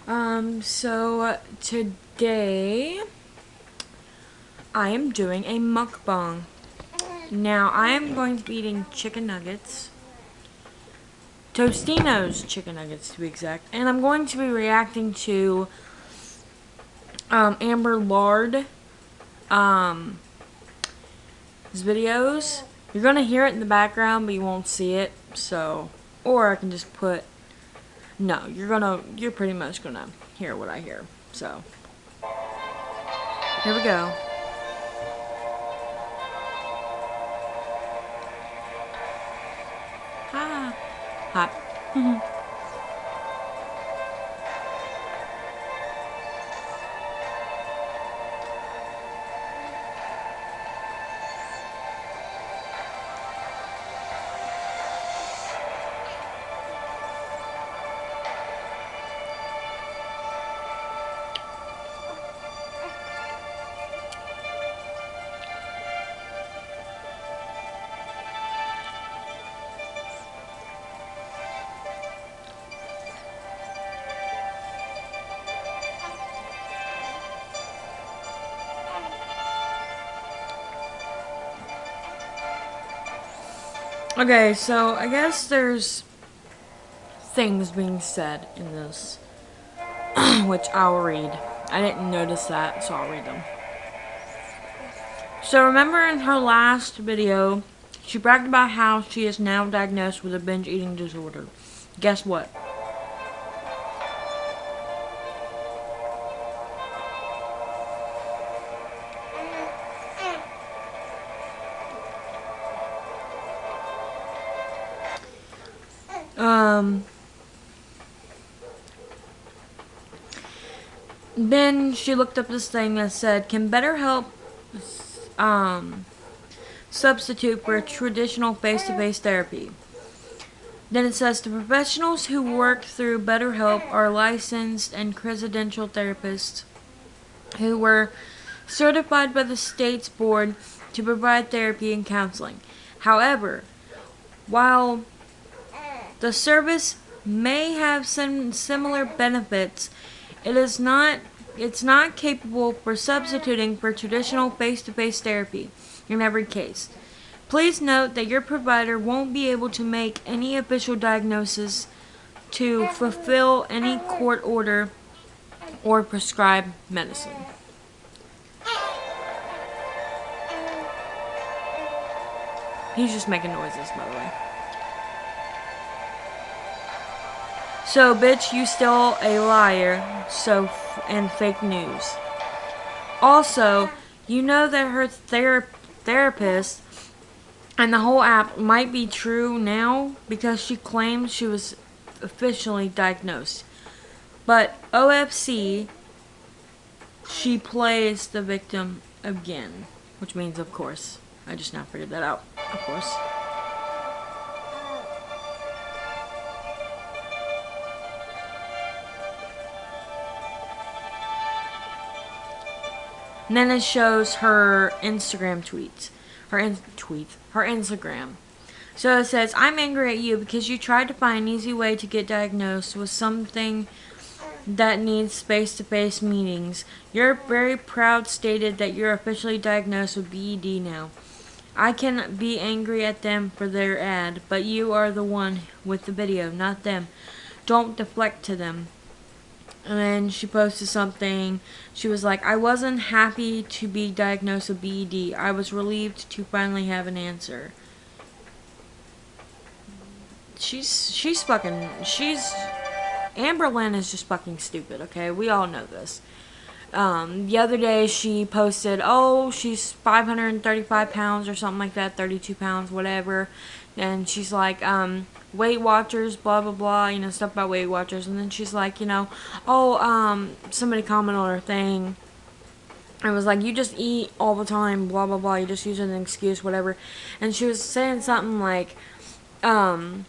So today I am doing a mukbang. Now I am going to be eating chicken nuggets, Tostino's chicken nuggets to be exact, and I'm going to be reacting to Amberlard his videos. You're gonna hear it in the background, but you won't see it. So, or I can just put. No, you're pretty much gonna hear what I hear. So, here we go. Ah, hot. Okay, so I guess there's things being said in this, which I'll read. I didn't notice that, so I'll read them. So remember in her last video, she bragged about how she is now diagnosed with a binge eating disorder. Guess what? Then she looked up this thing that said, "Can BetterHelp substitute for traditional face-to-face therapy?" Then it says, "The professionals who work through BetterHelp are licensed and credentialed therapists who were certified by the state's board to provide therapy and counseling. However, while the service may have some similar benefits, it's not capable for substituting for traditional face-to-face therapy in every case. Please note that your provider won't be able to make any official diagnosis to fulfill any court order or prescribe medicine." He's just making noises, by the way. So, bitch, you still a liar, and fake news. Also, you know that her therapist and the whole app might be true now because she claims she was officially diagnosed. But OFC, she plays the victim again. Which means, of course. I just now figured that out. Of course. And then it shows her Instagram tweets. Her Instagram. So it says, "I'm angry at you because you tried to find an easy way to get diagnosed with something that needs face-to-face meetings. You're very proud stated that you're officially diagnosed with BED now. I can be angry at them for their ad, but you are the one with the video, not them. Don't deflect to them." And then she posted something. She was like, "I wasn't happy to be diagnosed with BED. I was relieved to finally have an answer." Amberland is just fucking stupid, okay? We all know this. The other day she posted, oh, she's 535 pounds or something like that, 32 pounds, whatever. And she's like, Weight Watchers, blah, blah, blah, you know, stuff about Weight Watchers. And then she's like, you know, somebody commented on her thing. It was like, "You just eat all the time, blah, blah, blah. You just use it as an excuse, whatever." And she was saying something like, you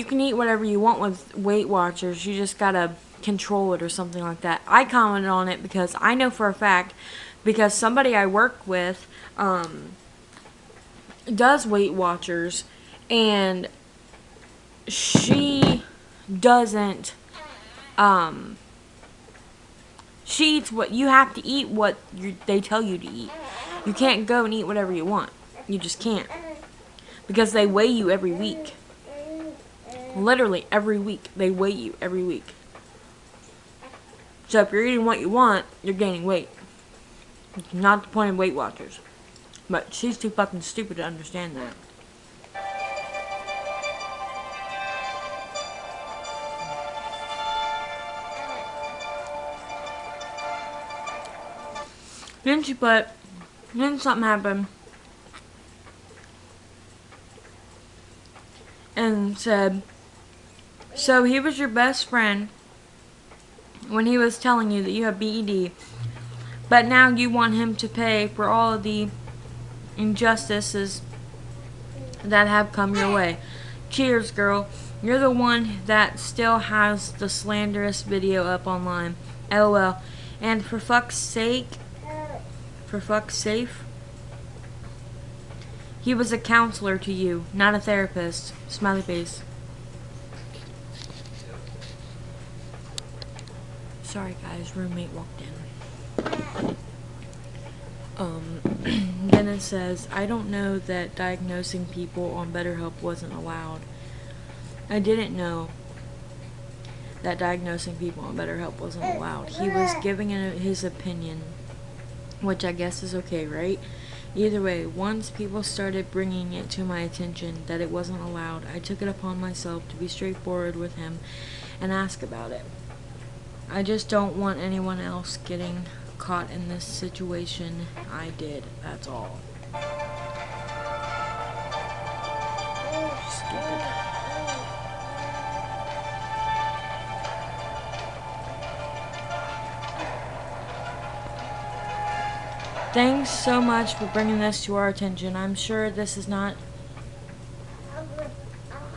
can eat whatever you want with Weight Watchers. You just gotta control it or something like that. I commented on it because I know for a fact, because somebody I work with does Weight Watchers, and she doesn't She eats what you have to eat. What they tell you to eat. You can't go and eat whatever you want. You just can't, because they weigh you every week. Literally every week, they weigh you every week. So if you're eating what you want, you're gaining weight. It's not the point of Weight Watchers. But she's too fucking stupid to understand that. Then something happened. And said, so he was your best friend when he was telling you that you have BED. But now you want him to pay for all of the injustices that have come your way. Cheers, girl. You're the one that still has the slanderous video up online. LOL. And for fuck's sake, he was a counselor to you, not a therapist. Smiley face. Sorry guys, roommate walked in. Then it says, I don't know that diagnosing people on BetterHelp wasn't allowed. I didn't know that diagnosing people on BetterHelp wasn't allowed. He was giving his opinion, which I guess is okay, right? Either way, once people started bringing it to my attention that it wasn't allowed, I took it upon myself to be straightforward with him and ask about it. I just don't want anyone else getting caught in this situation I did. That's all. Stupid. Thanks so much for bringing this to our attention. I'm sure this is not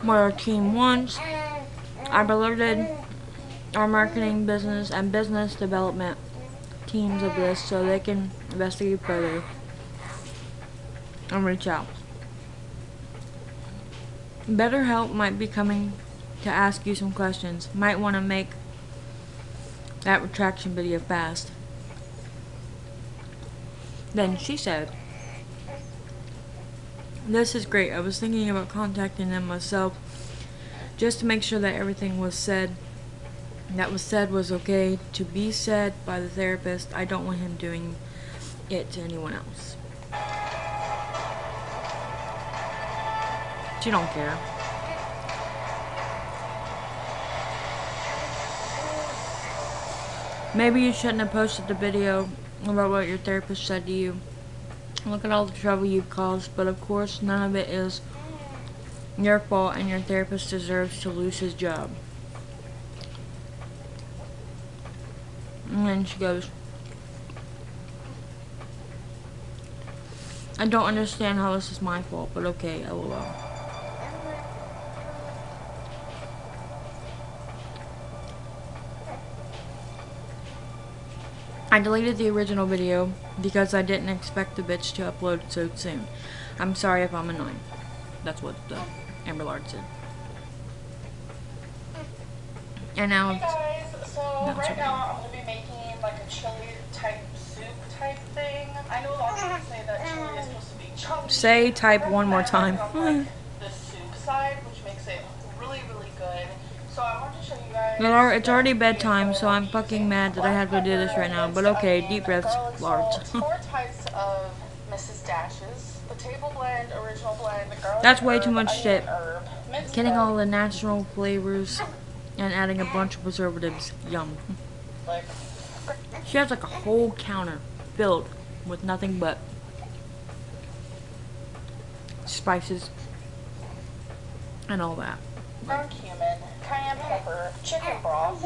what our team wants. I've alerted our marketing, business, and business development teams of this so they can investigate further and reach out. BetterHelp might be coming to ask you some questions. Might want to make that retraction video fast. Then she said, this is great. I was thinking about contacting them myself just to make sure that everything was said. That was said was okay to be said by the therapist. I don't want him doing it to anyone else. She don't care. Maybe you shouldn't have posted the video about what your therapist said to you. Look at all the trouble you've caused, but of course none of it is your fault, and your therapist deserves to lose his job. And then she goes, I don't understand how this is my fault, but okay, LOL. I deleted the original video because I didn't expect the bitch to upload so soon. I'm sorry if I'm annoying. That's what the Amberlards said. And now hey guys, so right now I'm going to be making like a chili type soup type thing. I know a lot of people say that chili is supposed to be chunky. Say type one more time. Like the soup side, which makes it really, really good. So I want to show you guys. It's already bedtime, so I'm fucking mad that I have to do this right now. But okay, deep breaths, Lards. 4 types of Mrs. Dashes. The table blend, original blend, the garlic. That's way too much shit. Getting all the natural flavors and adding a bunch of preservatives. Yum. She has like a whole counter filled with nothing but spices and all that. Ground cumin, cayenne pepper, chicken broth.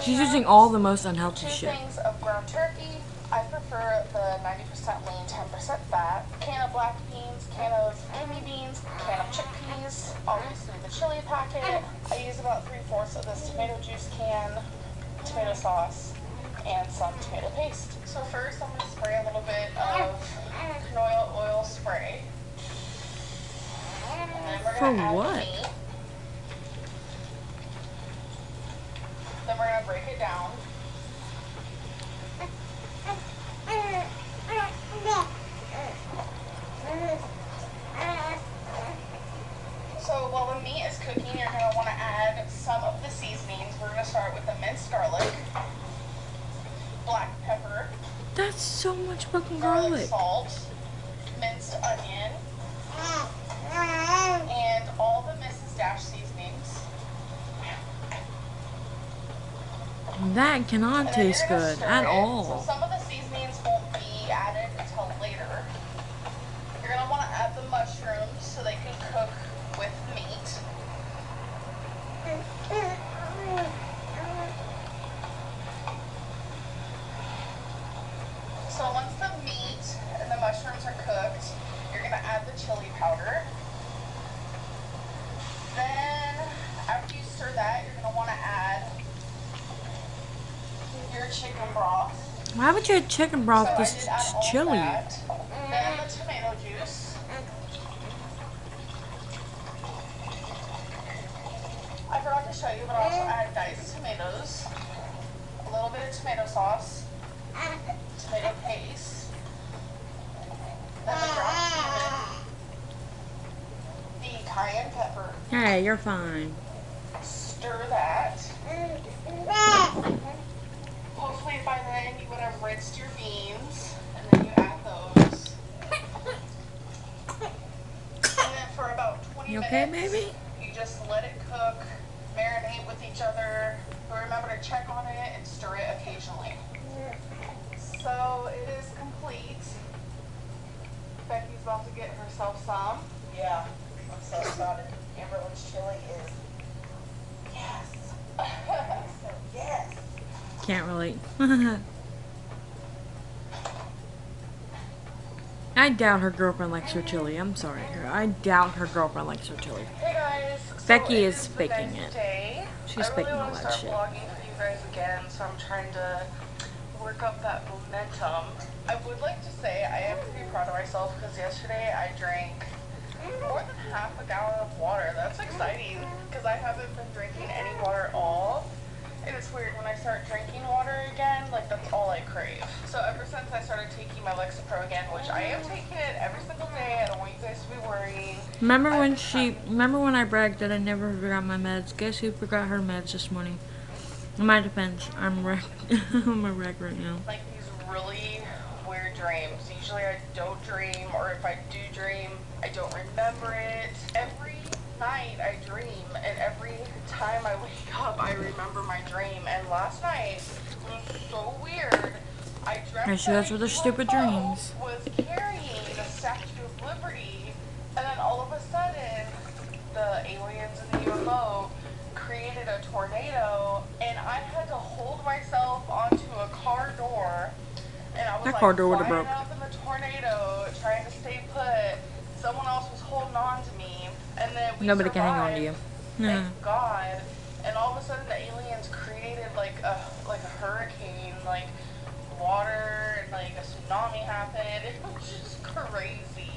She's using all the most unhealthy shit. 2 things of ground turkey. I prefer the 90% lean, 10% fat. Can of black beans, can of kidney beans, can of chickpeas. Obviously the chili packet. I use about 3/4 of this tomato juice can, tomato sauce, and some tomato paste. So first I'm going to spray a little bit of canola oil spray. And then we're going to add the meat. Then we're gonna break it down. So while the meat is cooking, you're gonna want to add some of the seasonings. We're gonna start with the minced garlic, black pepper, That's so much fucking garlic garlic. salt, minced onion, and all the Mrs. Dash seasonings. That cannot And then taste you're gonna good stir at it. all. So some of the seasonings won't be added until later. You're gonna want to add the mushrooms so they can cook with meat. So once the meat and the mushrooms are cooked, you're gonna add the chili powder. Then after you stir that, you're gonna want to add your chicken broth. Why would you add chicken broth So I this did add all of chili? that. Then the tomato juice. I forgot to show you, but I also added diced tomatoes, a little bit of tomato sauce, tomato paste, then the ground cumin, the cayenne pepper. Hey, you're fine. Stir that. Hopefully by then you would have rinsed your beans, and then you add those. And then for about 20 You okay, minutes, baby? you just let it cook, marinate with each other, but remember to check on it and stir it occasionally. So it is complete. Becky's about to get herself some. Yeah, I'm so excited. Amberlards chili is yes. So yes. Can't relate. I doubt her girlfriend likes her chili. I'm sorry. I doubt her girlfriend likes her chili. Hey guys, Becky so is the baking next it. Day. She's I baking really all want to that start shit. vlogging for you guys again, so I'm trying to work up that momentum. I would like to say I am pretty proud of myself because yesterday I drank more than half a gallon of water. That's exciting because I haven't been drinking any water at all. And it's weird when I start drinking water again, like that's all I crave. So ever since I started taking my Lexapro again, which I am taking it every single day, I don't want you guys to be worrying. Remember when I bragged that I never forgot my meds? Guess who forgot her meds this morning? In my defense, I'm wrecked. I'm a wreck right now. Like these really weird dreams. Usually I don't dream, or if I do dream, I don't remember it. Every night I dream, and every time I wake up, I remember my dream. And last night was so weird. I dreamt There she goes with her stupid dreams. was carrying the Statue of Liberty, and then all of a sudden, the aliens in the UFO created a tornado, and I had to hold myself onto a car door, and I was That like car door would've flying broke. up in the tornado, trying to stay put. Someone else was holding on to me, and then we Nobody can hang on to you. Thank God. And all of a sudden, the aliens created like a hurricane, like water, and like a tsunami happened. It was just crazy.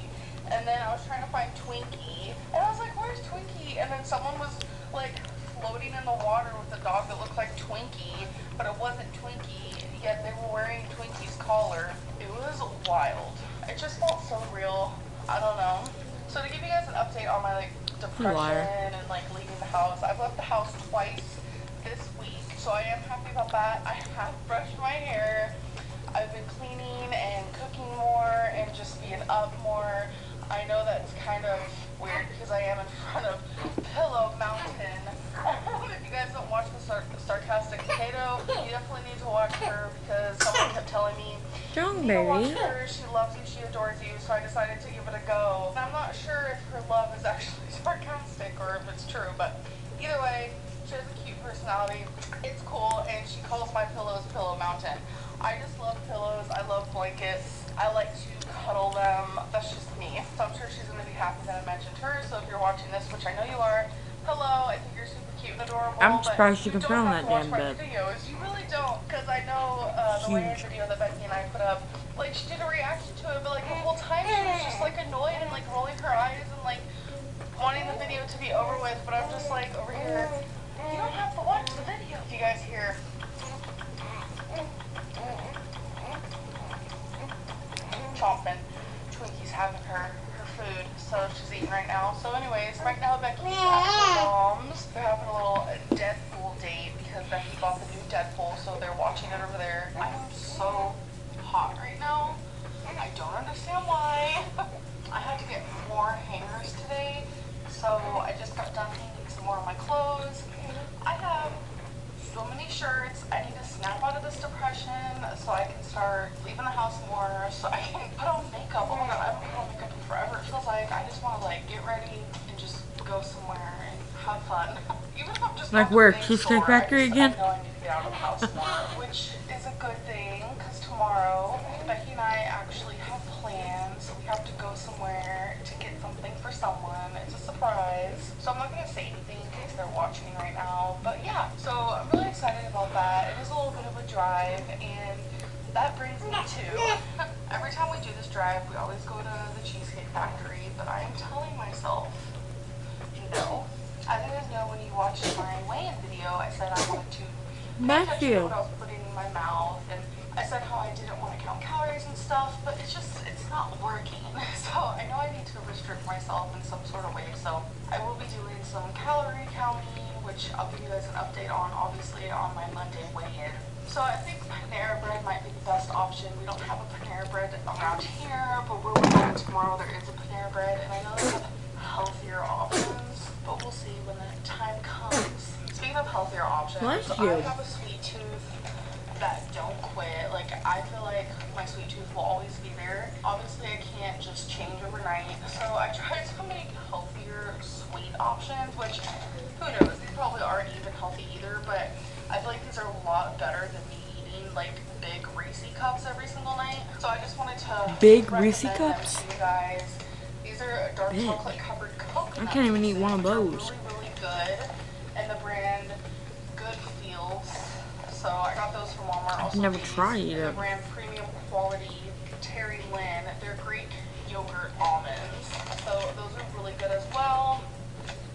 And then I was trying to find Twinkie, and I was like, "Where's Twinkie?" And then someone was like floating in the water with a dog that looked like Twinkie, but it wasn't Twinkie. Yet they were wearing Twinkie's collar. It was wild. It just felt so real. I don't know. So to give you guys an update on my like depression and like leaving the house, I've left the house twice this week, so I am happy about that. I have brushed my hair. I've been cleaning and cooking more and just being up more. I know that's kind of weird because I am in front of Pillow Mountain. If you guys don't watch the Sarcastic Potato, you definitely need to watch her because someone kept telling me, Strong you know, watch baby. her, she loves you, she adores you, so I decided to give it a go. And I'm not sure if her love is actually sarcastic or if it's true, but either way, she has a cute personality. It's cool, and she calls my pillows Pillow Mountain. I just love pillows. I love blankets. I like to cuddle them. That's just me. So I'm sure she's going to be happy that I mentioned her. So if you're watching this, which I know you are, hello. I think you're super cute and adorable. I'm surprised you can don't film have that to watch damn my bed. videos. You really don't, because I know the weigh-in video that Becky and I put up, like she did a reaction to it, but like the whole time she was just like annoyed and like rolling her eyes and like wanting the video to be over with. But I'm just like over here. You don't have to watch the video if you guys hear her food, so she's eating right now. So anyways, right now Becky's at her mom's. They're having a little Deadpool date because Becky bought the new Deadpool, so they're watching it over there. I am so hot right now. I don't understand why. I had to get more hangers today, so I just got done hanging some more of my clothes. I have so many shirts. I need to snap out of this depression so I can start leaving the house more, so I can put on makeup. Oh my god, I haven't put on makeup in forever. It feels like I just want to like get ready and just go somewhere and have fun. Even if I'm just Like where? Cheesecake Factory again? I know I need to get out of the house more, which is a good thing because tomorrow Becky and I actually have plans. We have to go somewhere to get something for someone. It's a surprise. So I'm not going to say anything in case they're watching right now. But yeah, so I'm really excited about that. It is a little bit of a drive, and that brings me to every time we do this drive, we always go to the Cheesecake Factory, but I am telling myself no. As you guys know, when you watched my weigh-in video, I said I wanted to Matthew. what I was putting in my mouth, and I said how I didn't want to count calories and stuff, but it's not working. So I know I need to restrict myself in some sort of way, so I will be doing some calorie counting, which I'll give you guys an update on, obviously, on my Monday weigh-in. So I think Panera Bread might be the best option. We don't have a Panera Bread around here, but where we're going tomorrow, there is a Panera Bread, and I know they have healthier options, but we'll see when the time comes. Speaking of healthier options, Bless I you. have a sweet tooth that don't quit. Like, I feel like my sweet tooth will always be there. Obviously, I can't just change overnight, so I tried to make healthier sweet options, which, who knows, these probably aren't even healthy either, but I feel like these are a lot better than me eating, like, big Reese cups every single night. So I just wanted to Big Reese recommend them cups? to you guys. These are dark Big. chocolate covered coconut. I can't even eat one of which are those. really, really good, and the brand Good Feels. So I got those from Walmart. Also never these, tried and it. the brand Premium Quality Terry Lynn. They're Greek yogurt almonds. So those are really good as well.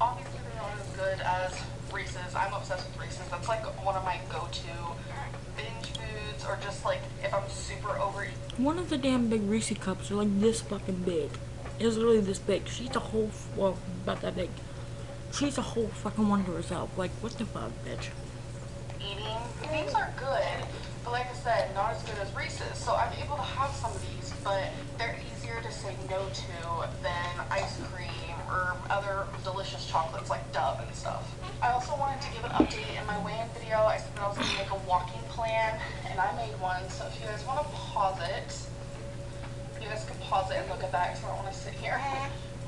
Obviously they're not as good as Reese's. I'm obsessed with Reese's. That's like one of my go-to binge foods, or just like if I'm super overeating. One of the damn big Reese cups are like this fucking big. It's literally this big. She's a whole, well, about that big. She's a whole fucking one to herself. Like, what the fuck, bitch? Eating. These are good, but like I said, not as good as Reese's. So I'm able to have some of these, but they're easier to say no to than ice cream or other delicious chocolates like Dove and stuff. I also wanted to give an update in my weigh-in video. I said that I was going to make a walking plan, and I made one. So if you guys want to pause it, you guys can pause it and look at that because I don't want to sit here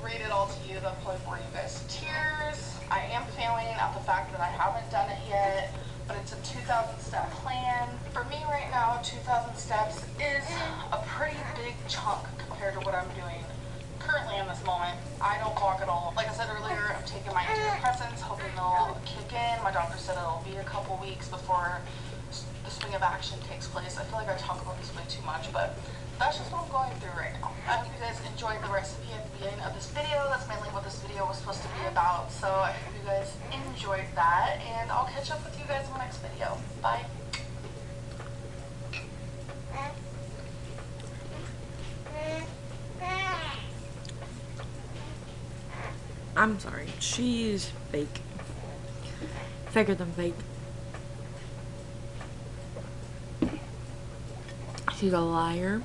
read it all to you. That'll probably bore you guys to tears. I am failing at the fact that I haven't done it yet, but it's a 2,000 step plan. For me right now, 2,000 steps is a pretty big chunk compared to what I'm doing currently in this moment. I don't walk at all. Like I said earlier, I'm taking my antidepressants, hoping they'll kick in. My doctor said it'll be a couple weeks before the swing of action takes place. I feel like I talk about this way too much, but that's just what I'm going through right now. I hope you guys enjoyed the recipe at the beginning of this video. That's mainly what this video was supposed to be about. So I hope you guys enjoyed that, and I'll catch up with you guys in the next video. Bye. I'm sorry. She's fake. Faker than fake. She's a liar.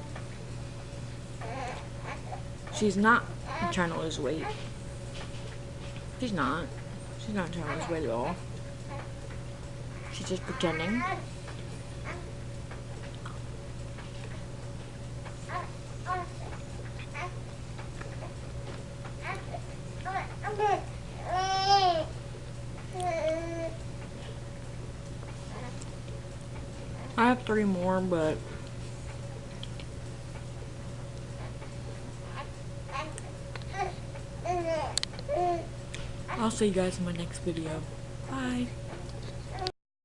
She's not trying to lose weight. She's not. She's not trying to lose weight at all. She's just pretending. I have 3 more, but I'll see you guys in my next video. Bye.